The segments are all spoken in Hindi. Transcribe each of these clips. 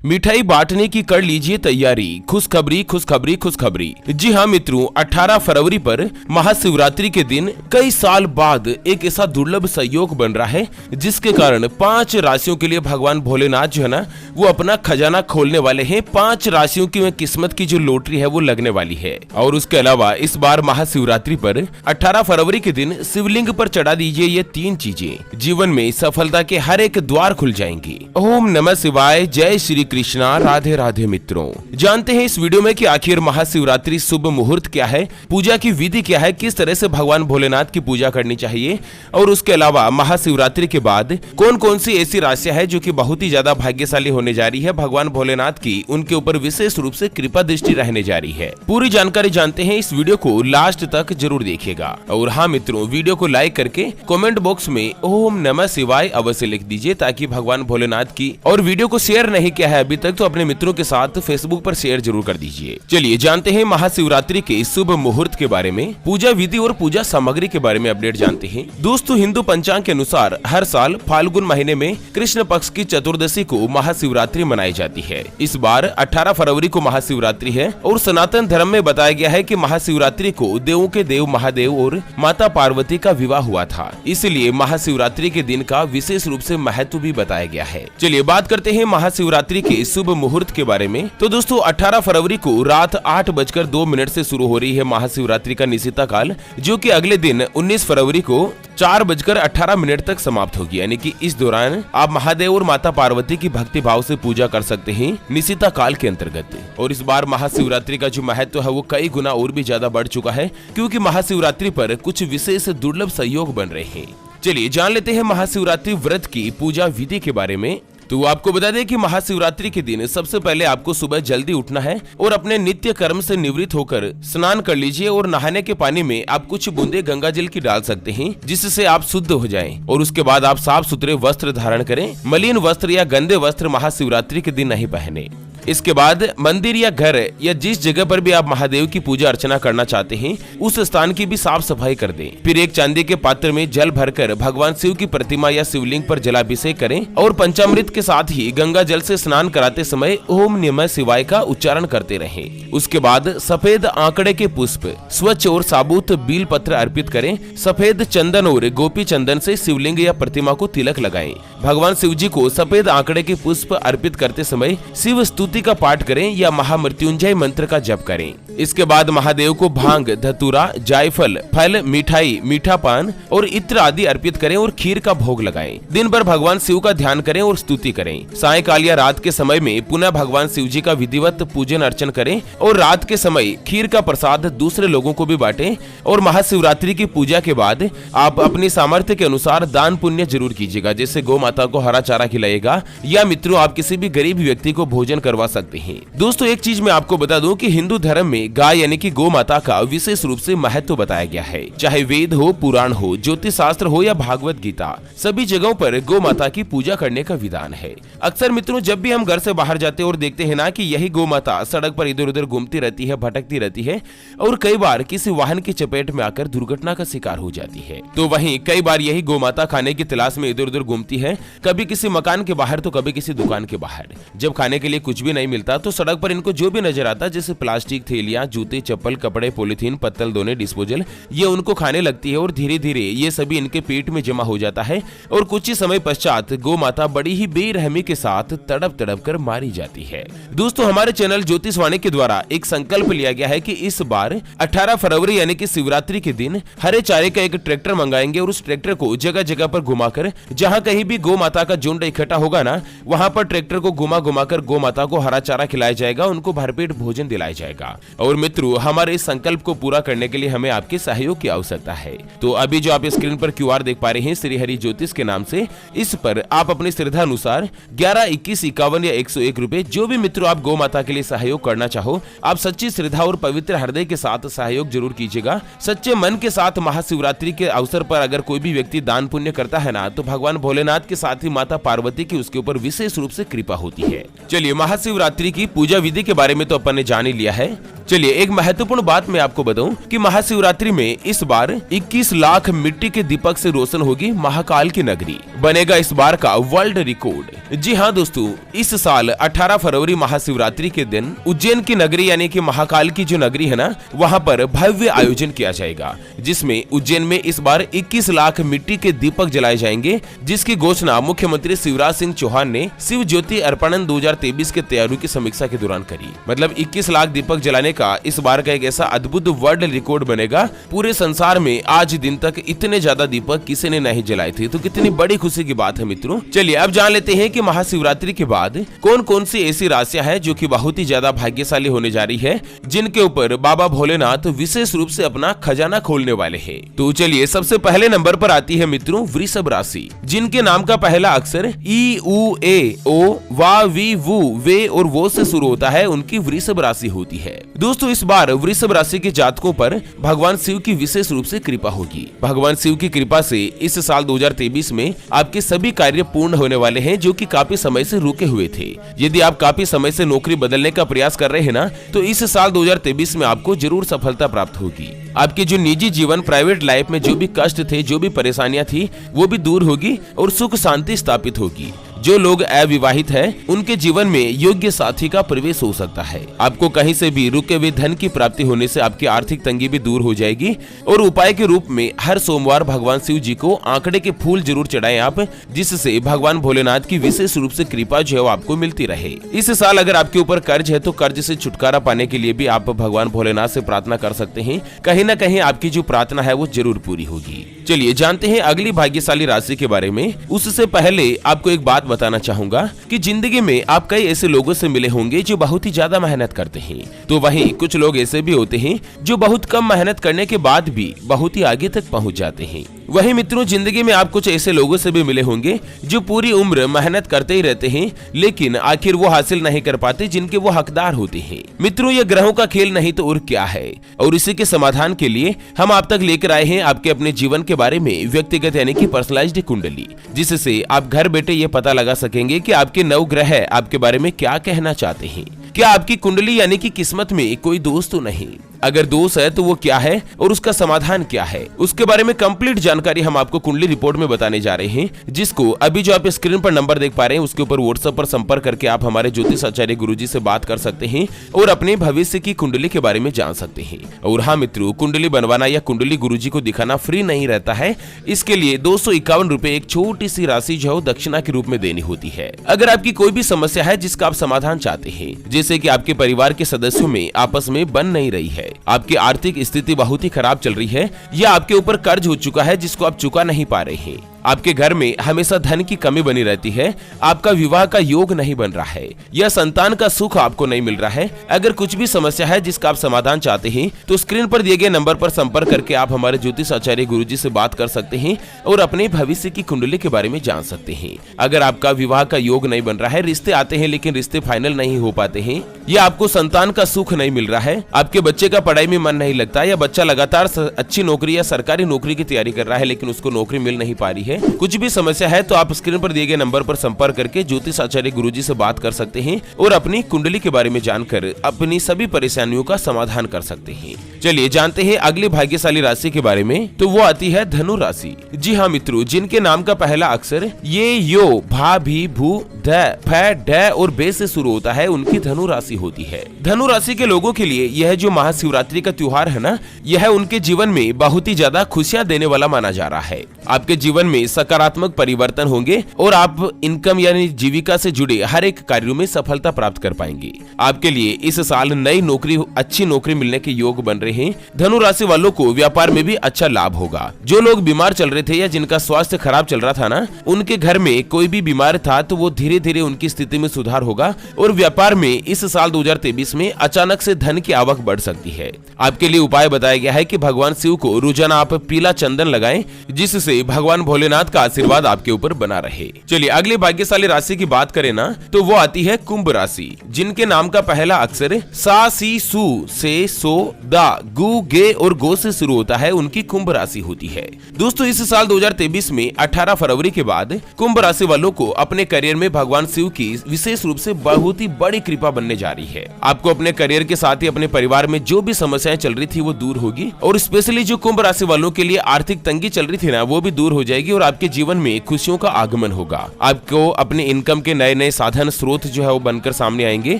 मिठाई बांटने की कर लीजिए तैयारी। खुशखबरी खुशखबरी खुशखबरी। जी हाँ मित्रों, 18 फरवरी पर महाशिवरात्रि के दिन कई साल बाद एक ऐसा दुर्लभ संयोग बन रहा है जिसके कारण 5 राशियों के लिए भगवान भोलेनाथ जो है ना वो अपना खजाना खोलने वाले हैं। 5 राशियों की किस्मत की जो लॉटरी है वो लगने वाली है। और उसके अलावा इस बार महाशिवरात्रि पर 18 फरवरी के दिन शिवलिंग पर चढ़ा दीजिए ये 3 चीजें, जीवन में सफलता के हर एक द्वार खुल जाएंगे। ओम नमः शिवाय, जय श्री कृष्णा, राधे राधे। मित्रों, जानते हैं इस वीडियो में कि आखिर महाशिवरात्रि शुभ मुहूर्त क्या है, पूजा की विधि क्या है, किस तरह से भगवान भोलेनाथ की पूजा करनी चाहिए, और उसके अलावा महाशिवरात्रि के बाद कौन कौन सी ऐसी राशियां हैं जो कि बहुत ही ज्यादा भाग्यशाली होने जा रही है। भगवान भोलेनाथ की उनके ऊपर विशेष रूप से कृपा दृष्टि रहने जा रही है। पूरी जानकारी जानते हैं, इस वीडियो को लास्ट तक जरूर देखिएगा। और हाँ मित्रों, वीडियो को लाइक करके कमेंट बॉक्स में ओम नमः शिवाय अवश्य लिख दीजिए ताकि भगवान भोलेनाथ की, और वीडियो को शेयर नहीं किया है अभी तक तो अपने मित्रों के साथ फेसबुक पर शेयर जरूर कर दीजिए। चलिए जानते हैं महाशिवरात्रि के शुभ मुहूर्त के बारे में, पूजा विधि और पूजा सामग्री के बारे में अपडेट जानते हैं। दोस्तों, हिंदू पंचांग के अनुसार हर साल फाल्गुन महीने में कृष्ण पक्ष की चतुर्दशी को महाशिवरात्रि मनाई जाती है। इस बार 18 फरवरी को महाशिवरात्रि है और सनातन धर्म में बताया गया है कि महाशिवरात्रि को देवों के देव महादेव और माता पार्वती का विवाह हुआ था, इसलिए महाशिवरात्रि के दिन का विशेष रूप से महत्व भी बताया गया है। चलिए बात करते हैं महाशिवरात्रि के शुभ मुहूर्त के बारे में। तो दोस्तों, 18 फरवरी को रात 8:02 से शुरू हो रही है महाशिवरात्रि का निशिता काल, जो कि अगले दिन 19 फरवरी को 4:18 तक समाप्त होगी। यानी कि इस दौरान आप महादेव और माता पार्वती की भक्ति भाव से पूजा कर सकते हैं निशिता काल के अंतर्गत। और इस बार महाशिवरात्रि का जो महत्व है वो कई गुना और भी ज्यादा बढ़ चुका है, क्योंकि महाशिवरात्रि पर कुछ विशेष दुर्लभ संयोग बन रहे हैं। चलिए जान लेते हैं महाशिवरात्रि व्रत की पूजा विधि के बारे में। तो आपको बता दें कि महाशिवरात्रि के दिन सबसे पहले आपको सुबह जल्दी उठना है और अपने नित्य कर्म से निवृत्त होकर स्नान कर लीजिए, और नहाने के पानी में आप कुछ बूंदे गंगा जल की डाल सकते हैं जिससे आप शुद्ध हो जाएं। और उसके बाद आप साफ सुथरे वस्त्र धारण करें। मलिन वस्त्र या गंदे वस्त्र महाशिवरात्रि के दिन नहीं पहने। इसके बाद मंदिर या घर या जिस जगह पर भी आप महादेव की पूजा अर्चना करना चाहते हैं उस स्थान की भी साफ सफाई कर दें। फिर एक चांदी के पात्र में जल भरकर भगवान शिव की प्रतिमा या शिवलिंग पर जलाभिषेक करें और पंचामृत के साथ ही गंगा जल से स्नान कराते समय ओम नमः शिवाय का उच्चारण करते रहें। उसके बाद सफेद आंकड़े के पुष्प, स्वच्छ और साबुत बील पत्र अर्पित करें। सफेद चंदन और गोपी चंदन से शिवलिंग या प्रतिमा को तिलक लगाएं। भगवान शिव जी को सफेद आंकड़े के पुष्प अर्पित करते समय शिव स्तुति का पाठ करें या महामृत्युंजय मंत्र का जप करें। इसके बाद महादेव को भांग, धतूरा, जायफल, फल, मिठाई, मीठा पान और इत्र आदि अर्पित करें और खीर का भोग लगाएं। दिन भर भगवान शिव का ध्यान करें और स्तुति करें। सायंकाल या रात के समय में पुनः भगवान शिव जी का विधिवत पूजन अर्चन करें और रात के समय खीर का प्रसाद दूसरे लोगों को भी बांटें। और महाशिवरात्रि की पूजा के बाद आप अपनी सामर्थ्य के अनुसार दान पुण्य जरूर कीजिएगा, जैसे गौ माता को हरा चारा खिलाएगा या मित्रों आप किसी भी गरीब व्यक्ति को भोजन करवा सकते हैं। दोस्तों, एक चीज मैं आपको बता दूं कि हिंदू धर्म में गाय यानी कि गौ माता का विशेष रूप से महत्व बताया गया है। चाहे वेद हो, पुराण हो, ज्योतिष शास्त्र हो या भागवत गीता, सभी जगहों पर गौ माता की पूजा करने का विधान है। अक्सर मित्रों, जब भी हम घर से बाहर जाते हैं और देखते हैं ना कि यही गौ माता सड़क पर इधर उधर घूमती रहती है, भटकती रहती है और कई बार किसी वाहन की चपेट में आकर दुर्घटना का शिकार हो जाती है। तो वहीं कई बार यही गौ माता खाने की तलाश में इधर उधर घूमती है, कभी किसी मकान के बाहर तो कभी किसी दुकान के बाहर। जब खाने के लिए कुछ भी नहीं मिलता तो सड़क पर इनको जो भी नजर आता, जैसे प्लास्टिक थैलियां, जूते, चप्पल, कपड़े, पॉलिथीन, पत्तल धोने, डिस्पोजल, ये उनको खाने लगती है और धीरे धीरे ये सभी इनके पेट में जमा हो जाता है और कुछ ही समय पश्चात गौ माता बड़ी ही बेरहमी के साथ तड़प तड़प कर मारी जाती है। दोस्तों, हमारे चैनल ज्योतिषवाणी के द्वारा एक संकल्प लिया गया है कि इस बार 18 फरवरी यानी कि शिवरात्रि के दिन हरे चारे का एक ट्रैक्टर मंगाएंगे और उस ट्रैक्टर को जगह जगह पर घुमाकर, जहाँ कहीं भी गौ माता का झुंड इकट्ठा होगा ना, वहाँ पर ट्रैक्टर को घुमा घुमाकर गौ माता को हरा चारा खिलाया जाएगा, उनको भरपेट भोजन दिलाया जाएगा। और मित्रों, हमारे इस संकल्प को पूरा करने के लिए हमें आपके सहयोग की आवश्यकता है। तो अभी जो आप स्क्रीन पर QR देख पा रहे हैं श्री हरि ज्योतिष के नाम से, इस पर आप अपनी श्रद्धा अनुसार 11, 21, 51 या 101 रुपए, जो भी मित्रों आप गौ माता के लिए सहयोग करना चाहो, आप सच्ची श्रद्धा और पवित्र हृदय के साथ सहयोग जरूर कीजिएगा। सच्चे मन के साथ महाशिवरात्रि के अवसर पर अगर कोई भी व्यक्ति दान पुण्य करता है ना, तो भगवान भोलेनाथ के साथ ही माता पार्वती की उसके ऊपर विशेष रूप से कृपा होती है। चलिए महाशिवरात्रि की पूजा विधि के बारे में तो अपन ने जान ही लिया है। चलिए एक महत्वपूर्ण बात मैं आपको बताऊं कि महाशिवरात्रि में इस बार 21 लाख मिट्टी के दीपक से रोशन होगी महाकाल की नगरी। बनेगा इस बार का वर्ल्ड रिकॉर्ड। जी हाँ दोस्तों, इस साल 18 फरवरी महाशिवरात्रि के दिन उज्जैन की नगरी यानी कि महाकाल की जो नगरी है ना, वहाँ पर भव्य आयोजन किया जाएगा, जिसमें उज्जैन में इस बार 21 लाख मिट्टी के दीपक जलाए जाएंगे, जिसकी घोषणा मुख्यमंत्री शिवराज सिंह चौहान ने शिव ज्योति अर्पणन 2023 के तैयारियों की समीक्षा के दौरान करी। मतलब 21 लाख दीपक जलाने का इस बार का एक ऐसा अद्भुत वर्ल्ड रिकॉर्ड बनेगा। पूरे संसार में आज दिन तक इतने ज्यादा दीपक किसी ने नहीं जलाए थे, तो कितनी बड़ी खुशी की बात है मित्रों। चलिए अब जान लेते हैं कि महाशिवरात्रि के बाद कौन कौन सी ऐसी राशियां हैं जो कि बहुत ही ज्यादा भाग्यशाली होने जा रही है, जिनके ऊपर बाबा भोलेनाथ विशेष रूप से अपना खजाना खोलने वाले हैं। तो चलिए सबसे पहले नंबर पर आती है मित्रों वृषभ राशि, जिनके नाम का पहला अक्षर ई उ ए ओ वा वी वु वे और वो से शुरू होता है, उनकी वृषभ राशि होती है। दोस्तों इस बार वृषभ राशि के जातकों पर भगवान शिव की विशेष रूप से कृपा होगी। भगवान शिव की कृपा से इस साल 2023 में आपके सभी कार्य पूर्ण होने वाले हैं, जो कि काफी समय से रुके हुए थे। यदि आप काफी समय से नौकरी बदलने का प्रयास कर रहे हैं ना, तो इस साल 2023 में आपको जरूर सफलता प्राप्त होगी। आपके जो निजी जीवन प्राइवेट लाइफ में जो भी कष्ट थे, जो भी परेशानियां थी, वो भी दूर होगी और सुख शांति स्थापित होगी। जो लोग अविवाहित हैं, उनके जीवन में योग्य साथी का प्रवेश हो सकता है। आपको कहीं से भी रुके हुए धन की प्राप्ति होने से आपकी आर्थिक तंगी भी दूर हो जाएगी। और उपाय के रूप में हर सोमवार भगवान शिव जी को आंकड़े के फूल जरूर चढ़ाएं आप, जिससे भगवान भोलेनाथ की विशेष रूप से कृपा जो है आपको मिलती रहे। इस साल अगर आपके ऊपर कर्ज है, तो कर्ज से छुटकारा पाने के लिए भी आप भगवान भोलेनाथ से प्रार्थना कर सकते हैं। कहीं न कहीं आपकी जो प्रार्थना है वो जरूर पूरी होगी। चलिए जानते हैं अगली भाग्यशाली राशि के बारे में। उससे पहले आपको एक बात बताना चाहूंगा कि जिंदगी में आप कई ऐसे लोगों से मिले होंगे जो बहुत ही ज्यादा मेहनत करते हैं, तो वहीं कुछ लोग ऐसे भी होते हैं जो बहुत कम मेहनत करने के बाद भी बहुत ही आगे तक पहुंच जाते हैं। वहीं मित्रों जिंदगी में आप कुछ ऐसे लोगों से भी मिले होंगे जो पूरी उम्र मेहनत करते ही रहते हैं, लेकिन आखिर वो हासिल नहीं कर पाते जिनके वो हकदार होते हैं। मित्रों ये ग्रहों का खेल नहीं तो और क्या है, और इसी के समाधान के लिए हम आप तक लेकर आए हैं आपके अपने जीवन के बारे में व्यक्तिगत यानी कि पर्सनलाइज्ड कुंडली, जिससे आप घर बैठे ये पता लगा सकेंगे कि आपके नवग्रह आपके बारे में क्या कहना चाहते हैं। क्या आपकी कुंडली यानी कि किस्मत में कोई दोष तो नहीं? अगर दोष है तो वो क्या है और उसका समाधान क्या है, उसके बारे में कंप्लीट जानकारी हम आपको कुंडली रिपोर्ट में बताने जा रहे हैं, जिसको अभी जो आप स्क्रीन पर नंबर देख पा रहे हैं उसके ऊपर व्हाट्सएप पर संपर्क करके आप हमारे ज्योतिष आचार्य गुरुजी से बात कर सकते हैं और अपने भविष्य की कुंडली के बारे में जान सकते हैं। और हाँ मित्रों, कुंडली बनवाना या कुंडली गुरुजी को दिखाना फ्री नहीं रहता है। इसके लिए 251 रुपए एक छोटी सी राशि जो दक्षिणा के रूप में देनी होती है। अगर आपकी कोई भी समस्या है जिसका आप समाधान चाहते हैं, जैसे कि आपके परिवार के सदस्यों में आपस में बन नहीं रही है, आपकी आर्थिक स्थिति बहुत ही खराब चल रही है, या आपके ऊपर कर्ज हो चुका है जिसको आप चुका नहीं पा रहे हैं, आपके घर में हमेशा धन की कमी बनी रहती है, आपका विवाह का योग नहीं बन रहा है, या संतान का सुख आपको नहीं मिल रहा है, अगर कुछ भी समस्या है जिसका आप समाधान चाहते हैं, तो स्क्रीन पर दिए गए नंबर पर संपर्क करके आप हमारे ज्योतिष आचार्य गुरुजी से बात कर सकते हैं और अपने भविष्य की कुंडली के बारे में जान सकते हैं। अगर आपका विवाह का योग नहीं बन रहा है, रिश्ते आते हैं लेकिन रिश्ते फाइनल नहीं हो पाते हैं, या आपको संतान का सुख नहीं मिल रहा है, आपके बच्चे का पढ़ाई में मन नहीं लगता, या बच्चा लगातार अच्छी नौकरी या सरकारी नौकरी की तैयारी कर रहा है लेकिन उसको नौकरी मिल नहीं पा रही है, कुछ भी समस्या है, तो आप स्क्रीन पर दिए गए नंबर पर संपर्क करके ज्योतिष आचार्य गुरुजी से बात कर सकते हैं और अपनी कुंडली के बारे में जानकर अपनी सभी परेशानियों का समाधान कर सकते हैं। चलिए जानते हैं अगली भाग्यशाली राशि के बारे में, तो वो आती है धनु राशि। जी हाँ मित्रों, जिनके नाम का पहला अक्षर ये यो भा भी भू ध फ ड और बे से शुरू होता है, उनकी धनु राशि होती है। धनु राशि के लोगों के लिए यह जो महाशिवरात्रि का त्योहार है ना, यह उनके जीवन में बहुत ही ज्यादा खुशियां देने वाला माना जा रहा है। आपके जीवन में सकारात्मक परिवर्तन होंगे और आप इनकम यानी जीविका से जुड़े हर एक कार्यों में सफलता प्राप्त कर पाएंगे। आपके लिए इस साल नई नौकरी, अच्छी नौकरी मिलने के योग बन रहे हैं। धनु राशि वालों को व्यापार में भी अच्छा लाभ होगा। जो लोग बीमार चल रहे थे या जिनका स्वास्थ्य खराब चल रहा था ना, उनके घर में कोई भी बीमार था तो वो धीरे धीरे उनकी स्थिति में सुधार होगा और व्यापार में इस साल 2023 में अचानक से धन की आवक बढ़ सकती है। आपके लिए उपाय बताया गया है कि भगवान शिव को रोजाना आप पीला चंदन लगाएं, जिससे भगवान भोलेनाथ भोलेनाथ का आशीर्वाद आपके ऊपर बना रहे। चलिए अगली भाग्यशाली राशि की बात करें ना, तो वो आती है कुंभ राशि, जिनके नाम का पहला अक्षर सा, सी, सू से, सो, दा, गु, गे और गो से शुरू होता है, उनकी कुंभ राशि होती है। दोस्तों इस साल 2023 में 18 फरवरी के बाद कुंभ राशि वालों को अपने करियर में भगवान शिव की विशेष रूप से बहुत ही बड़ी कृपा बनने जा रही है। आपको अपने करियर के साथ ही अपने परिवार में जो भी समस्याएं चल रही थी वो दूर होगी, और स्पेशली जो कुंभ राशि वालों के लिए आर्थिक तंगी चल रही थी ना, वो भी दूर हो जाएगी और आपके जीवन में खुशियों का आगमन होगा। आपको अपने इनकम के नए नए साधन स्रोत जो है वो बनकर सामने आएंगे।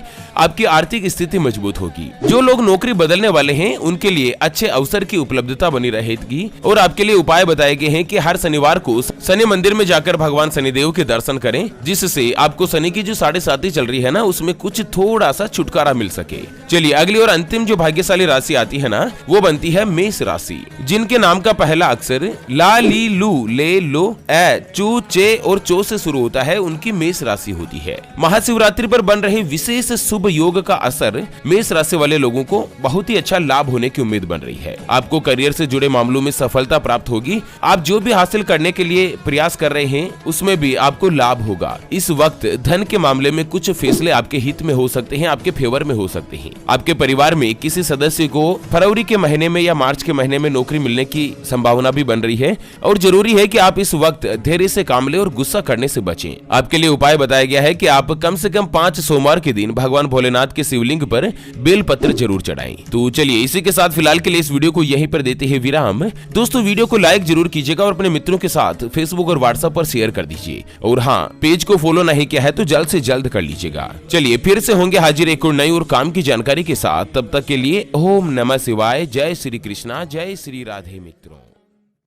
आपकी आर्थिक स्थिति मजबूत होगी। जो लोग नौकरी बदलने वाले हैं उनके लिए अच्छे अवसर की उपलब्धता बनी रहेगी, और आपके लिए उपाय बताए गए हैं कि हर शनिवार को शनि मंदिर में जाकर भगवान शनिदेव के दर्शन करें, जिससे आपको शनि की जो 7.5 चल रही है ना, उसमें कुछ थोड़ा सा छुटकारा मिल सके। चलिए अगली और अंतिम जो भाग्यशाली राशि आती है ना, वो बनती है मेष राशि, जिनके नाम का पहला अक्षर ला, ली, लू, ले, लो, ए, चू, चे और चो से शुरू होता है, उनकी मेष राशि होती है। महाशिवरात्रि पर बन रहे विशेष शुभ योग का असर मेष राशि वाले लोगों को बहुत ही अच्छा लाभ होने की उम्मीद बन रही है। आपको करियर से जुड़े मामलों में सफलता प्राप्त होगी। आप जो भी हासिल करने के लिए प्रयास कर रहे हैं उसमें भी आपको लाभ होगा। इस वक्त धन के मामले में कुछ फैसले आपके हित में हो सकते हैं, आपके फेवर में हो सकते हैं। आपके परिवार में किसी सदस्य को फरवरी के महीने में या मार्च के महीने में नौकरी मिलने की संभावना भी बन रही है, और जरूरी है कि आप इस वक्त धैर्य से काम लें और गुस्सा करने से बचें। आपके लिए उपाय बताया गया है कि आप कम से कम 5 सोमवार के दिन भगवान भोलेनाथ के शिवलिंग पर बेल पत्र जरूर चढ़ाएं। तो चलिए इसी के साथ फिलहाल के लिए इस वीडियो को यहीं पर देते हैं विराम। दोस्तों वीडियो को लाइक जरूर कीजिएगा और अपने मित्रों के साथ फेसबुक और व्हाट्सएप पर शेयर कर दीजिए, और हाँ, पेज को फॉलो नहीं किया है तो जल्द से जल्द कर लीजिएगा। चलिए फिर से होंगे हाजिर एक और नई और काम की जानकारी के साथ। तब तक के लिए ओम नमः शिवाय, जय श्री कृष्णा, जय श्री राधे मित्रों।